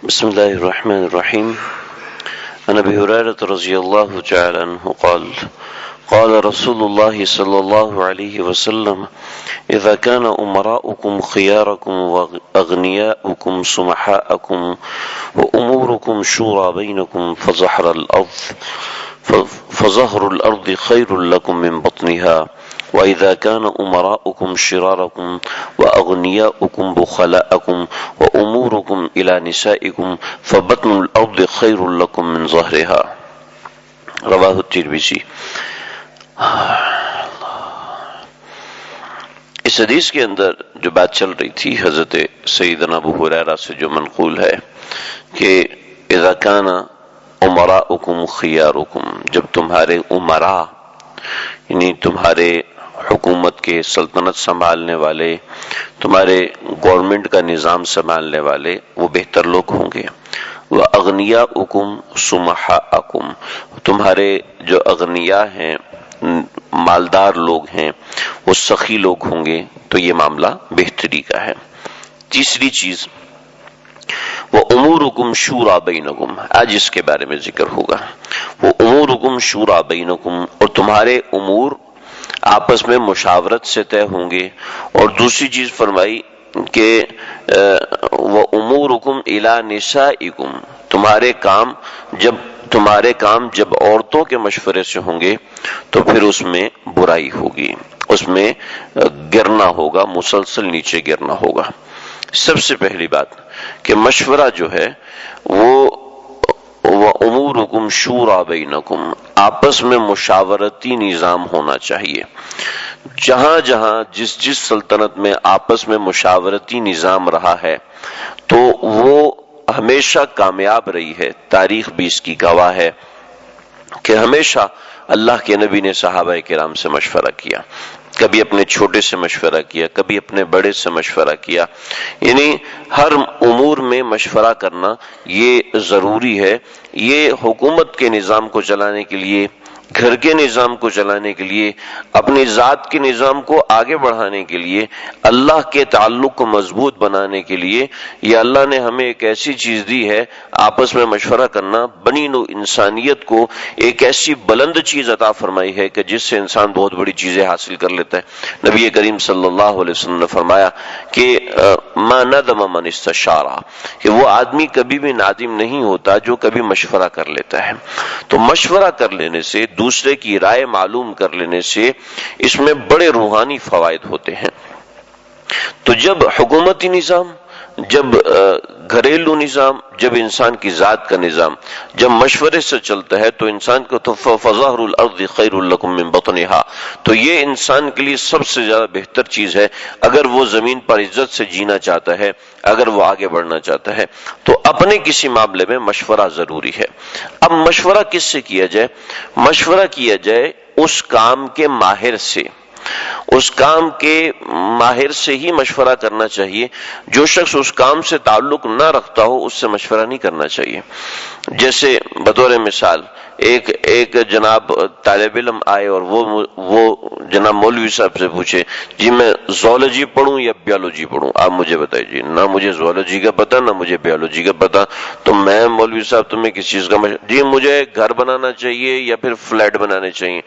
بسم الله الرحمن الرحيم. عن أبي هريرة رضي الله تعالى عنه قال رسول الله صلى الله عليه وسلم: إذا كان أمراؤكم خياركم وأغنياؤكم سمحاءكم وأموركم شورى بينكم فظهر الأرض خير لكم من بطنها، وإذا كان أمراؤكم شراركم وأغنياؤكم بخلاءكم وأموركم إلى نسائكم فبطن الأرض خير لكم من ظهرها. رواہ الترمذی. اس حدیث کے اندر جو بات چل رہی تھی حضرت سیدنا ابو ہریرہ سے جو منقول ہے کہ اذا کان امراؤکم خیارکم، جب تمہارے امراء یعنی تمہارے حکومت کے سلطنت سنبھالنے والے، تمہارے گورنمنٹ کا نظام سنبھالنے والے وہ بہتر لوگ ہوں گے، وَأَغْنِيَاؤُكُمْ سُمَحَاءَكُمْ، تمہارے جو اغنیاء ہیں، مالدار لوگ ہیں، وہ سخی لوگ ہوں گے، تو یہ معاملہ بہتری کا ہے. تیسری چیز وَأُمُورُكُمْ شُورَى بَيْنَكُمْ، آج اس کے بارے میں ذکر ہوگا. وَأُمُورُكُمْ شُورَى بَيْنَكُمْ، اور تمہارے امور آپس میں مشاورت سے طے ہوں گے. اور دوسری چیز فرمائی کہ وَأُمُورُكُمْ إِلَى نِسَائِكُمْ، تمہارے کام جب عورتوں کے مشورے سے ہوں گے تو پھر اس میں برائی ہوگی، اس میں گرنا ہوگا، مسلسل نیچے گرنا ہوگا. سب سے پہلی بات کہ مشورہ جو ہے وہ وَأُمُورُكُمْ شُورَى بَيْنَكُمْ، آپس میں مشاورتی نظام ہونا چاہیے. جہاں جہاں جس سلطنت میں آپس میں مشاورتی نظام رہا ہے تو وہ ہمیشہ کامیاب رہی ہے. تاریخ بھی اس کی گواہ ہے کہ ہمیشہ اللہ کے نبی نے صحابہ کرام سے مشورہ کیا، کبھی اپنے چھوٹے سے مشورہ کیا، کبھی اپنے بڑے سے مشورہ کیا. یعنی ہر امور میں مشورہ کرنا یہ ضروری ہے. یہ حکومت کے نظام کو چلانے کے لیے، گھر کے نظام کو چلانے کے لیے، اپنی ذات کے نظام کو آگے بڑھانے کے لیے، اللہ کے تعلق کو مضبوط بنانے کے لیے، یہ اللہ نے ہمیں ایک ایسی چیز دی ہے، آپس میں مشورہ کرنا. بنی نوع انسانیت کو ایک ایسی بلند چیز عطا فرمائی ہے کہ جس سے انسان بہت بڑی چیزیں حاصل کر لیتا ہے. نبی کریم صلی اللہ علیہ وسلم نے فرمایا کہ ما ندم من استشارہ، کہ وہ آدمی کبھی بھی نادم نہیں ہوتا جو کبھی مشورہ کر لیتا ہے. تو مشورہ کر لینے سے، دوسرے کی رائے معلوم کر لینے سے اس میں بڑے روحانی فوائد ہوتے ہیں. تو جب حکومتی نظام، جب گھریلو نظام، جب انسان کی ذات کا نظام جب مشورے سے چلتا ہے تو انسان کو فظہر الارض خیر لکم من بطنہا، تو یہ انسان کے لیے سب سے زیادہ بہتر چیز ہے. اگر وہ زمین پر عزت سے جینا چاہتا ہے، اگر وہ آگے بڑھنا چاہتا ہے تو اپنے کسی معاملے میں مشورہ ضروری ہے. اب مشورہ کس سے کیا جائے؟ مشورہ کیا جائے اس کام کے ماہر سے. اس کام کے ماہر سے ہی مشورہ کرنا چاہیے. جو شخص اس کام سے تعلق نہ رکھتا ہو اس سے مشورہ نہیں کرنا چاہیے. جیسے بطور مثال ایک جناب طالب علم آئے اور وہ جناب مولوی صاحب سے پوچھے جی میں زولوجی پڑھوں یا بیولوجی پڑھوں، آپ مجھے بتائیے. جی نہ مجھے زولوجی کا پتہ نہ مجھے بیولوجی کا پتہ. تو میں مولوی صاحب تمہیں کس چیز کا جی مجھے گھر بنانا چاہیے یا پھر فلیٹ بنانے چاہیے.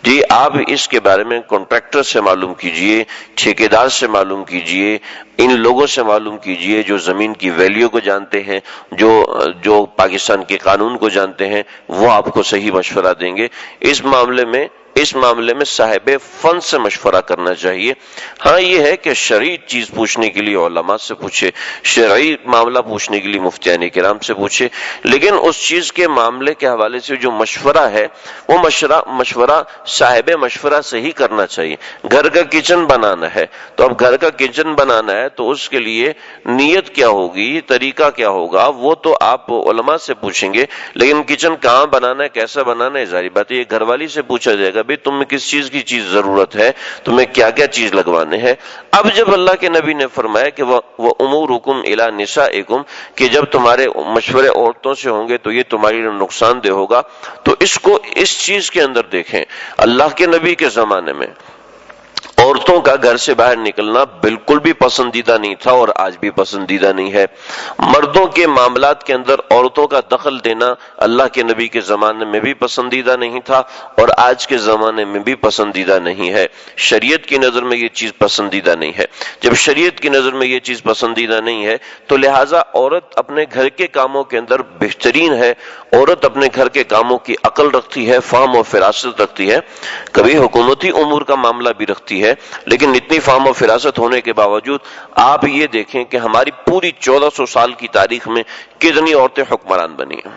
جی آپ اس کے بارے میں کانٹریکٹر سے معلوم کیجئے، ٹھیکیدار سے معلوم کیجئے، ان لوگوں سے معلوم کیجئے جو زمین کی ویلیو کو جانتے ہیں، جو پاکستان کے قانون کو جانتے ہیں، وہ آپ کو صحیح مشورہ دیں گے. اس معاملے میں صاحب فن سے مشورہ کرنا چاہیے. ہاں یہ ہے کہ شرعی چیز پوچھنے کے لیے علماء سے پوچھے، شرعی معاملہ پوچھنے کے لیے مفتیان کرام سے پوچھے، لیکن اس چیز کے معاملے کے حوالے سے جو مشورہ ہے وہ مشورہ صاحب مشورہ سے ہی کرنا چاہیے. گھر کا کچن بنانا ہے تو اب گھر کا کچن بنانا ہے تو اس کے لیے نیت کیا ہوگی، طریقہ کیا ہوگا، وہ تو آپ علماء سے پوچھیں گے. لیکن کچن کہاں بنانا ہے، کیسا بنانا ہے، ظاہر بات ہے یہ گھر والی سے پوچھا جائے گا بھی تمہیں کس چیز کی چیز ضرورت ہے، تمہیں کیا کیا چیز لگوانے ہیں. اب جب اللہ کے نبی نے فرمایا کہ وَأُمُورُكُمْ إِلَى نِسَائِكُمْ، کہ جب تمہارے مشورے عورتوں سے ہوں گے تو یہ تمہاری نقصان دہ ہوگا، تو اس کو اس چیز کے اندر دیکھیں. اللہ کے نبی کے زمانے میں عورتوں کا گھر سے باہر نکلنا بالکل بھی پسندیدہ نہیں تھا اور آج بھی پسندیدہ نہیں ہے۔ مردوں کے معاملات کے اندر عورتوں کا دخل دینا اللہ کے نبی کے زمانے میں بھی پسندیدہ نہیں تھا اور آج کے زمانے میں بھی پسندیدہ نہیں ہے۔ شریعت کی نظر میں یہ چیز پسندیدہ نہیں ہے۔ جب شریعت کی نظر میں یہ چیز پسندیدہ نہیں ہے تو لہٰذا عورت اپنے گھر کے کاموں کے اندر بہترین ہے، عورت اپنے گھر کے کاموں کی عقل رکھتی ہے، فہم و فراست رکھتی ہے، کبھی حکومتی امور کا معاملہ بھی رکھتی ہے، لیکن اتنی فہم و فراست ہونے کے باوجود آپ یہ دیکھیں کہ ہماری پوری 1400 سال کی تاریخ میں کتنی عورتیں حکمران بنی ہیں،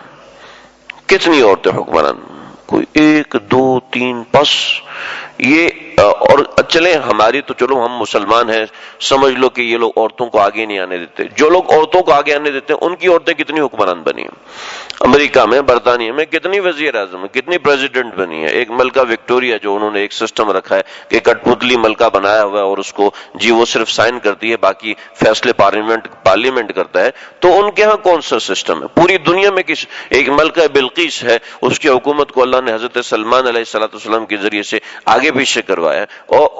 کتنی عورتیں حکمران، کوئی 1 2 3 بس یہ۔ اور چلیں ہماری تو چلو ہم مسلمان ہیں، سمجھ لو کہ یہ لوگ عورتوں کو آگے نہیں آنے دیتے، جو لوگ عورتوں کو آگے آنے دیتے ہیں ان کی عورتیں کتنی حکمران بنی ہیں۔ امریکہ میں، برطانیہ میں کتنی وزیر اعظم، کتنی پریزیڈنٹ بنی ہے۔ ایک ملکہ وکٹوریا جو انہوں نے ایک سسٹم رکھا ہے کہ کٹ پتلی ملکہ بنایا ہوا ہے اور اس کو جی وہ صرف سائن کرتی ہے، باقی فیصلے پارلیمنٹ کرتا ہے، تو ان کے ہاں کون سا سسٹم ہے؟ پوری دنیا میں ایک ملکہ بلقیس ہے، اس کی حکومت کو اللہ نے حضرت سلمان علیہ السلام کے ذریعے سے آگے پیچھے کروایا ہے۔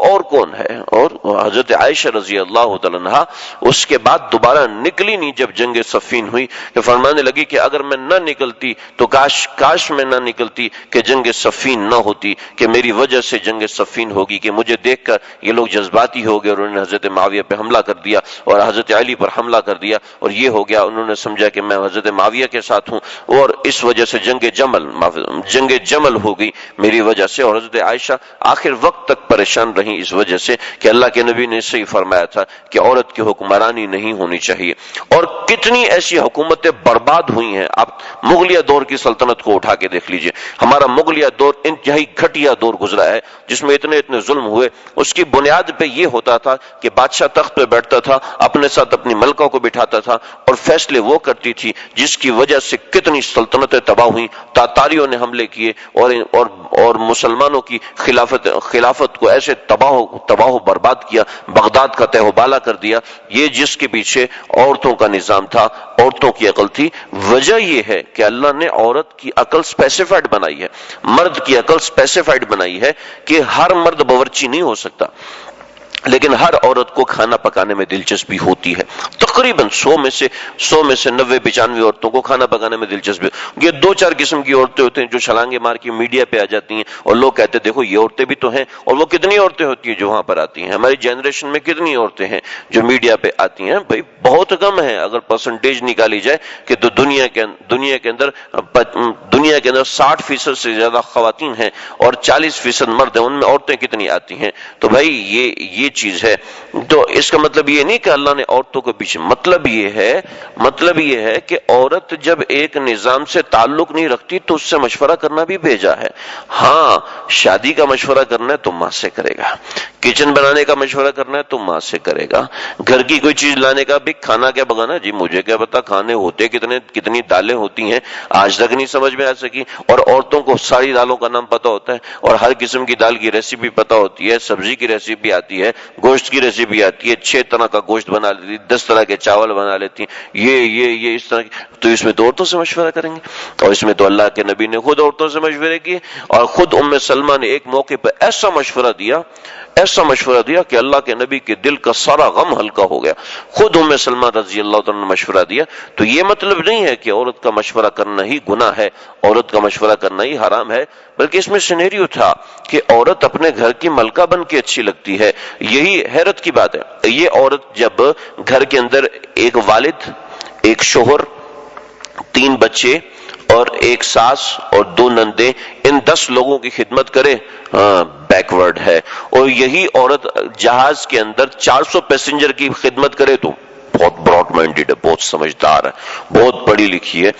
اور کون ہے؟ اور حضرت عائشہ رضی اللہ تعالیٰ عنہا اس کے بعد دوبارہ نکلی نہیں جب جنگ صفین ہوئی، کہ فرمانے لگی کہ اگر میں نہ نکلتی تو کاش میں نہ نکلتی کہ جنگ صفین نہ ہوتی، کہ میری وجہ سے جنگ صفین ہوگی، کہ مجھے دیکھ کر یہ لوگ جذباتی ہو گئے اور انہوں نے حضرت معاویہ پہ حملہ کر دیا اور حضرت علی پر حملہ کر دیا اور یہ ہو گیا، انہوں نے سمجھا کہ میں حضرت معاویہ کے ساتھ ہوں اور اس وجہ سے جنگ جمل ہو گئی میری وجہ سے۔ اور حضرت عائشہ آخر وقت تک پریشان رہی اس وجہ سے کہ اللہ کے نبی نے صحیح فرمایا تھا کہ عورت کی حکمرانی نہیں ہونی چاہیے۔ اور کتنی ایسی حکومتیں برباد ہوئی ہیں، آپ مغلیہ دور کی سلطنت کو اٹھا کے دیکھ لیجئے، ہمارا مغلیہ دور انتہائی گھٹیا دور گزرا ہے جس میں اتنے ظلم ہوئے۔ اس کی بنیاد پہ یہ ہوتا تھا کہ بادشاہ تخت پہ بیٹھتا تھا، اپنے ساتھ اپنی ملکہ کو بٹھاتا تھا اور فیصلے وہ کرتی تھی، جس کی وجہ سے کتنی سلطنتیں تباہ ہوئیں، تاتاریوں نے حملے کیے اور مسلمانوں کی خلافت کو ایسے تباہ و برباد کیا، بغداد کا تہہ و بالا کر دیا۔ یہ جس کے پیچھے عورتوں کا نظام تھا، عورتوں کی عقل تھی۔ وجہ یہ ہے کہ اللہ نے عورت کی عقل سپیسیفائڈ بنائی ہے، مرد کی عقل سپیسیفائڈ بنائی ہے کہ ہر مرد باورچی نہیں ہو سکتا، لیکن ہر عورت کو کھانا پکانے میں دلچسپی ہوتی ہے۔ تقریباً 100 میں سے 90-95 عورتوں کو کھانا پکانے میں دلچسپی۔ یہ 2-4 قسم کی عورتیں ہوتے ہیں جو چھلانگے مار کے میڈیا پہ آ جاتی ہیں اور لوگ کہتے ہیں دیکھو یہ عورتیں بھی تو ہیں، اور وہ کتنی عورتیں ہوتی ہیں جو وہاں پر آتی ہیں۔ ہماری جنریشن میں کتنی عورتیں ہیں جو میڈیا پہ آتی ہیں؟ بھائی بہت کم ہے، اگر پرسنٹیج نکالی جائے کہ تو دنیا کے اندر 60% سے زیادہ خواتین ہیں اور 40% مرد ہیں، ان میں عورتیں کتنی آتی ہیں؟ تو بھائی یہ چیز ہے۔ تو اس کا مطلب یہ نہیں کہ اللہ نے عورتوں کو پیچھے، مطلب یہ ہے کہ عورت جب ایک نظام سے تعلق نہیں رکھتی تو اس سے مشورہ کرنا بھی بھیجا ہے۔ ہاں شادی کا مشورہ کرنا ہے تو ماں سے کرے گا، کچن بنانے کا مشورہ کرنا ہے تو ماں سے کرے گا، گھر کی کوئی چیز لانے کا بھی، کھانا کیا پکانا، جی مجھے کیا پتا کھانے ہوتے کتنی دالیں ہوتی ہیں، آج تک نہیں سمجھ میں آ سکی۔ اور عورتوں کو ساری دالوں کا نام پتا ہوتا ہے اور ہر قسم کی دال کی ریسیپی پتا ہوتی ہے، سبزی کی ریسیپی آتی ہے، گوشت کی ریسیپی آتی ہے، 6 طرح کا گوشت بنا لیتی، 10 طرح کے چاول بنا لیتی، یہ اس طرح کی۔ تو اس میں تو عورتوں سے مشورہ کریں گے، اور اس میں تو اللہ کے نبی نے خود عورتوں سے مشورے کیے، اور خود ام سلمہ نے ایک موقع پہ ایسا مشورہ دیا کہ اللہ کے نبی کے دل کا سارا غم ہلکا ہو گیا۔ خود ام سلمہ رضی اللہ تعالیٰ نے مشورہ دیا۔ تو یہ مطلب نہیں ہے کہ عورت کا مشورہ کرنا ہی گناہ ہے، عورت کا مشورہ کرنا ہی حرام ہے، بلکہ اس میں سینیریو تھا کہ عورت اپنے گھر کی ملکہ بن کے اچھی لگتی ہے۔ یہی حیرت کی بات ہے، یہ عورت جب گھر کے اندر ایک والد، ایک شوہر، 3 بچے اور ایک ساس اور 2 نندیں، ان 10 لوگوں کی خدمت کرے، بیکورڈ ہے۔ اور یہی عورت جہاز کے اندر 400 پیسنجر کی خدمت کرے تو بہت براڈ مائنڈڈ ہے، بہت سمجھدار ہے، بہت پڑھی لکھی ہے۔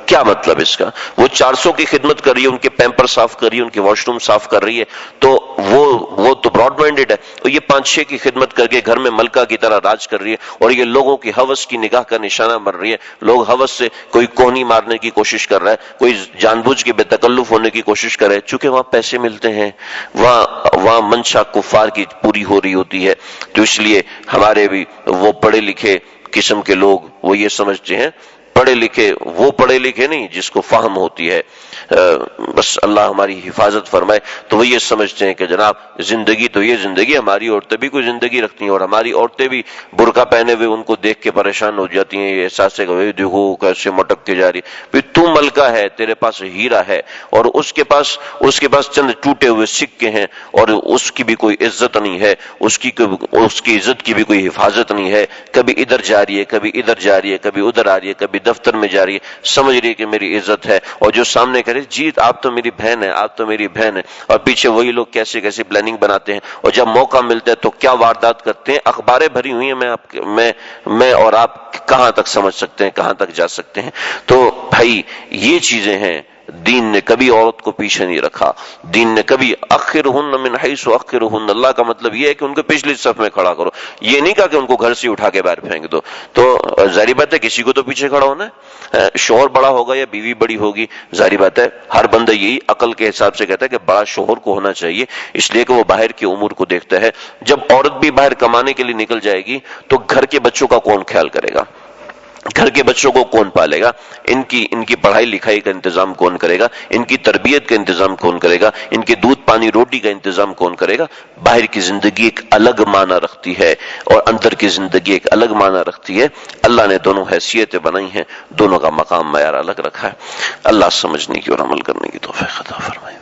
کیا مطلب اس کا؟ وہ 400 کی خدمت کر رہی ہے، ان کے پیمپر صاف کر رہی ہے، ان کے واش روم صاف کر رہی ہے، تو وہ تو براڈ مائنڈڈ ہے۔ اور یہ 5-6 کی خدمت کر کے گھر میں ملکہ کی طرح راج کر رہی ہے، اور یہ لوگوں کی ہوس کی نگاہ کا نشانہ بن رہی ہے۔ لوگ ہوس سے کوئی کوہنی مارنے کی کوشش کر رہا ہے، کوئی جان بوجھ کے بے تکلف ہونے کی کوشش کر رہا ہے، چونکہ وہاں پیسے ملتے ہیں، وہاں منشا کفار کی پوری ہو رہی ہوتی ہے۔ تو اس لیے ہمارے بھی وہ پڑھے لکھے قسم کے لوگ وہ یہ سمجھتے ہیں پڑھے لکھے وہ پڑھے لکھے نہیں جس کو فہم ہوتی ہے، بس اللہ ہماری حفاظت فرمائے، تو وہ یہ سمجھتے ہیں کہ جناب زندگی تو یہ زندگی، ہماری عورتیں بھی کوئی زندگی رکھتی ہیں اور ہماری عورتیں بھی برقع پہنے ہوئے ان کو دیکھ کے پریشان ہو جاتی ہیں، یہ احساس ہے کہ دیکھو کیسے مٹک کے جا رہی، پھر تو ملکہ ہے، تیرے پاس ہیرا ہے اور اس کے پاس چند ٹوٹے ہوئے سکے ہیں اور اس کی بھی کوئی عزت نہیں ہے، اس کی عزت کی بھی کوئی حفاظت نہیں ہے، کبھی ادھر جا رہی ہے، کبھی ادھر جا رہی ہے، کبھی ادھر آ رہی ہے، کبھی دفتر میں جا رہی ہے، سمجھ رہی ہے کہ میری عزت ہے، اور جو سامنے کرے جی آپ تو میری بہن ہے، آپ تو میری بہن ہے، اور پیچھے وہی لوگ کیسے کیسے پلاننگ بناتے ہیں، اور جب موقع ملتا ہے تو کیا واردات کرتے ہیں، اخباریں بھری ہوئی ہیں، میں اور آپ کہاں تک سمجھ سکتے ہیں، کہاں تک جا سکتے ہیں۔ تو بھائی یہ چیزیں ہیں، دین نے کبھی عورت کو پیچھے نہیں رکھا، دین نے کبھی اخرہن من حیث اخرہن، اللہ کا مطلب یہ ہے کہ ان کو پچھلی صف میں کھڑا کرو، یہ نہیں کہا کہ ان کو گھر سے اٹھا کے باہر پھینک دو۔ تو ظاہر بات ہے کسی کو تو پیچھے کھڑا ہونا ہے، شوہر بڑا ہوگا یا بیوی بڑی ہوگی، ظاہر بات ہے ہر بندہ یہی عقل کے حساب سے کہتا ہے کہ بڑا شوہر کو ہونا چاہیے، اس لیے کہ وہ باہر کی امور کو دیکھتا ہے۔ جب عورت بھی باہر کمانے کے لیے نکل جائے گی تو گھر کے بچوں کا کون خیال کرے گا، گھر کے بچوں کو کون پالے گا، ان کی پڑھائی لکھائی کا انتظام کون کرے گا، ان کی تربیت کا انتظام کون کرے گا، ان کے دودھ پانی روٹی کا انتظام کون کرے گا۔ باہر کی زندگی ایک الگ معنی رکھتی ہے اور اندر کی زندگی ایک الگ معنی رکھتی ہے، اللہ نے دونوں حیثیتیں بنائی ہیں، دونوں کا مقام معیار الگ رکھا ہے۔ اللہ سمجھنے کی اور عمل کرنے کی توفیق عطا فرمائے۔